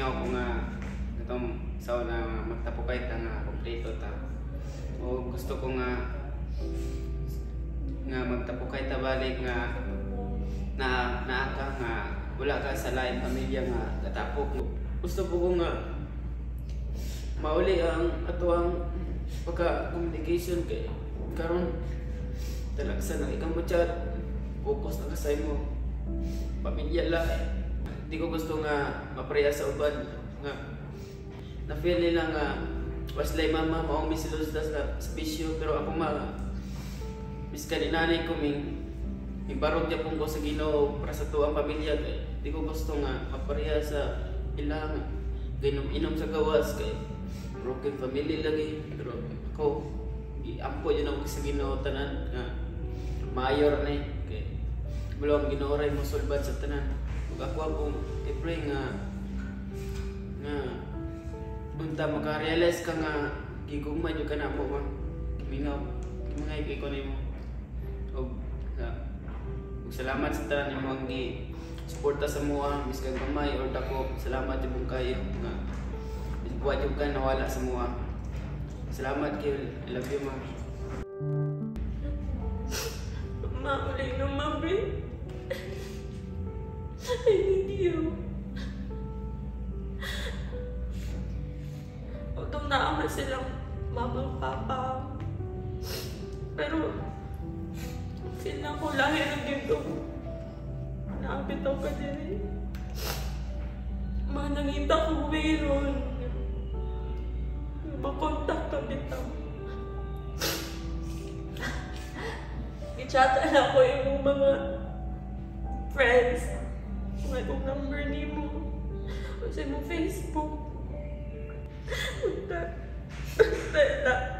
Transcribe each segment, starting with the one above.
pamingaw ko nga itong saw na magtapukay ta nga kompleto ta. O gusto ko nga magtapukay ta balik nga naaka nga wala ka sa lain pamilya nga katapok. Gusto ko nga mauli ang atuang pagka-communication kay karon talagsa na ikaw mo chat focus na kasay mo pamilya lang. Di ko gusto nga mapreya sa uban nga na-feel nila nga waslay mama maong misilos sa bisyo pero ako miskan inanay ko barog niya pong ko sa Ginoo para sa tuwang pamilya kay di ko gusto nga mapareha sa ilang ginom-inom sa gawas kay broken family lagi pero ako giampo yun ako sa Ginoo tanan nga mayor na kay mulong Ginoo ray mo sulbad sa tanan ug ako akong i-pray nga unta maka-realize ka nga gigugmay jud kana mo man mingaw mga kay ko nimo og salamat sa tanan nimo ang gi-suporta sa mua miskan gamay or dako salamat jud kayo nga wa jud ka nawala sa mua. Salamat kay I love you ma'am. Mauling na mami. I need you. Although naaman silang mama papa. Pero sila ko lahi na dito. Naapitaw ka din. Manangita ko mayroon. Makontak ka bitaw. I-chatan ako yung mga friends. Mga kong number ni mo. O sa mong Facebook.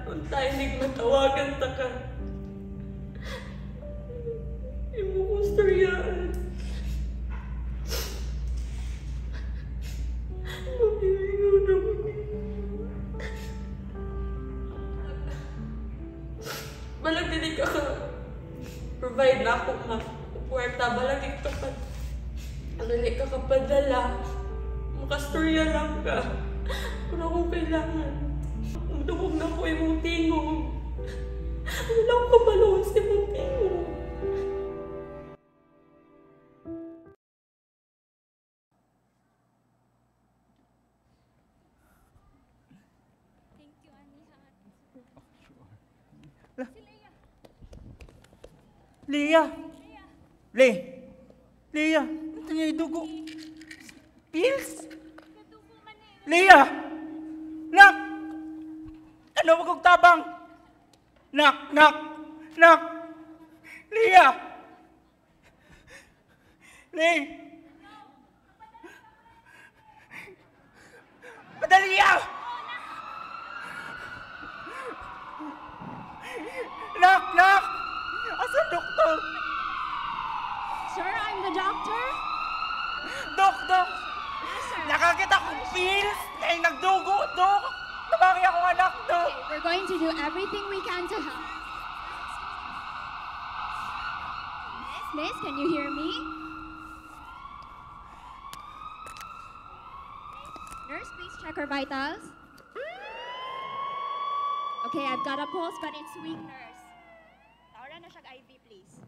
Unta hindi matawagan ta ka. Imo kong storyaan. Mabilingon ako ni. Balag din ka provide na ako nga puwerta. Balag din ka pa alalik ka kapadala. Makastorya lang ka. Wala akong kailangan. Umdugog na ako imong tingog. Wala akong kabalawin sa imong tingog. Thank you, Aniha. Si Leia. Leia! Ito niya yung dugo. Pills? Leia! Nak! Ano wag kong tabang? Nak! Leia! Padali niya! Nak! Asan doktor? Sir, I'm the doctor. Dok! Yes, sir. Nakakita kong pills na yung nagdugo, Dok! Tabaki ako anak, Dok! Okay, we're going to do everything we can to help. Miss, can you hear me? Nurse, please check her vitals. Okay, I've got a pulse, but it's weak, nurse. Tawaran na siya IV, please.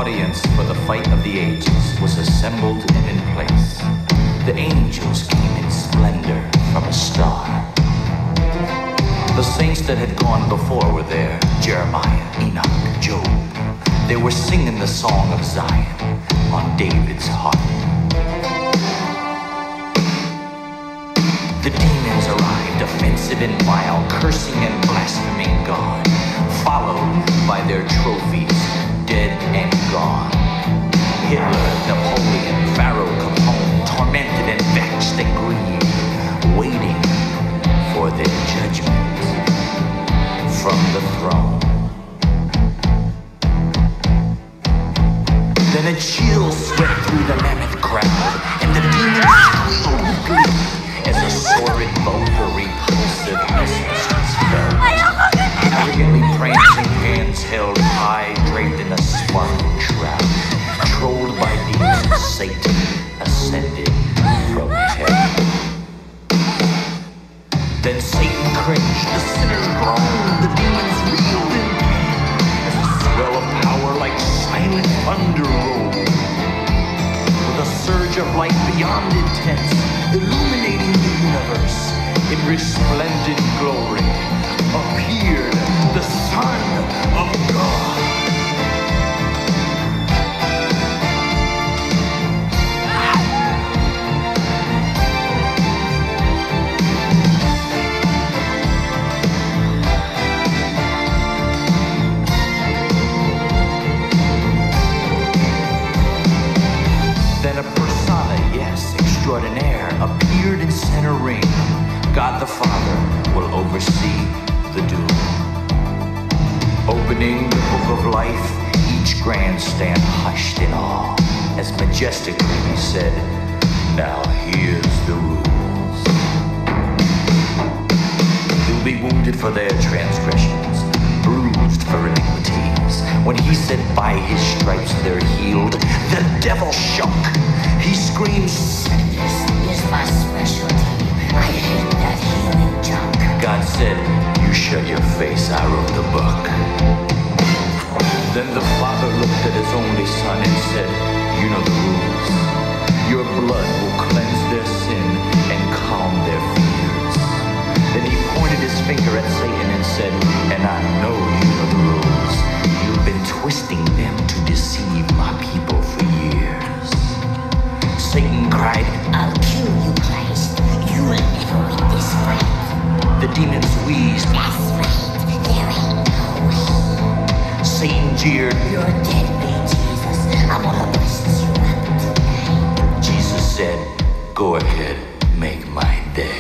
audience for the fight of the ages was assembled and in place. The angels came in splendor from a star. The saints that had gone before were there, Jeremiah, Enoch, Job. They were singing the song of Zion on David's harp. The demons arrived, offensive and vile, cursing and blaspheming God, followed by their trophies, dead and gone. Hitler, Napoleon, Pharaoh, Capone, tormented and vexed and grieved, waiting for their judgment from the throne. Then a chill swept through the mammoth crowd, and the demons squealed with glee as a sordid, vulgar, repulsive mistress fell. Arrogantly prancing, hands held high, draped in a sparkling shroud. Controlled by demons, Satan ascended from heaven. Then Satan cringed, the sinners groaned, the demons reeled in pain, as a swell of power like silent thunder rolled. With a surge of light beyond intense, illuminating the universe, in resplendent glory, appeared the Son of God. Then a persona, yes, extraordinaire, appeared in center ring. God the Father will oversee the doom. Opening the book of life, each grandstand hushed in awe, as majestically he said, "Now here's the rules. You'll be wounded for their transgressions, bruised for iniquities." When he said, "By his stripes they're healed," the devil shook. He screamed, "Sickness is my specialty. I hate that healing junk." God said, "You shut your face, I wrote the book." Then the Father looked at his only Son and said, "You know the rules. Your blood will cleanse their sin and calm their fears." Then he pointed his finger at Satan and said, "And I know you know the rules. You've been twisting them to deceive my people for years." Satan cried, "I'll kill you, Christ. You will never win this fight." The demons wheezed, "That's right. There ain't no way." Satan jeered, "You're dead, man, Jesus. I'm gonna bust you up tonight." Jesus said, "Go ahead, make my day."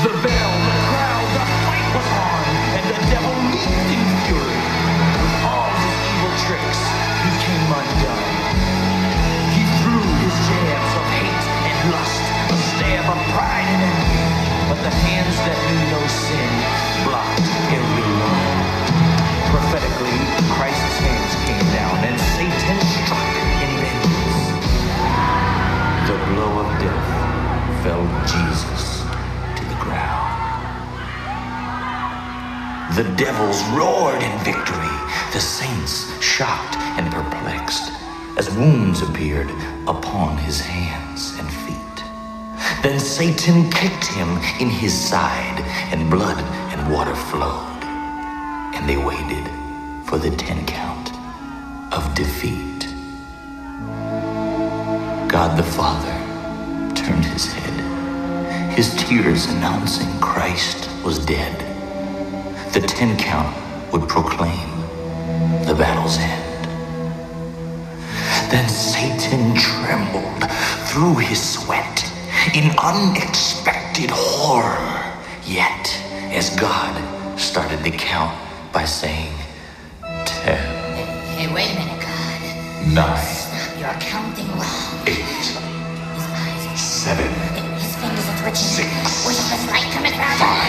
The bell, the crowd, the fight was on, and the devil leaped in fury. With all his evil tricks, he came undone. He threw his jabs of hate and lust, a stab of pride and envy, but the hands that knew no sin blocked every one. Prophetically, Christ's hands came down, and Satan struck in vengeance. The blow of death felled Jesus to the ground. The devils roared in victory, the saints shocked and perplexed, as wounds appeared upon his hands and feet. Then Satan kicked him in his side, and blood and water flowed, and they waited for the 10 count of defeat. God the Father turned his head, his tears announcing Christ was dead. The 10 count would proclaim the battle's end. Then Satan trembled through his sweat in unexpected horror. Yet, as God started the count by saying, 10. Hey, wait a minute, God. 9. Stop, you're counting wrong. 8. His eyes are 7. His fingers switching. Wishless light cometh round.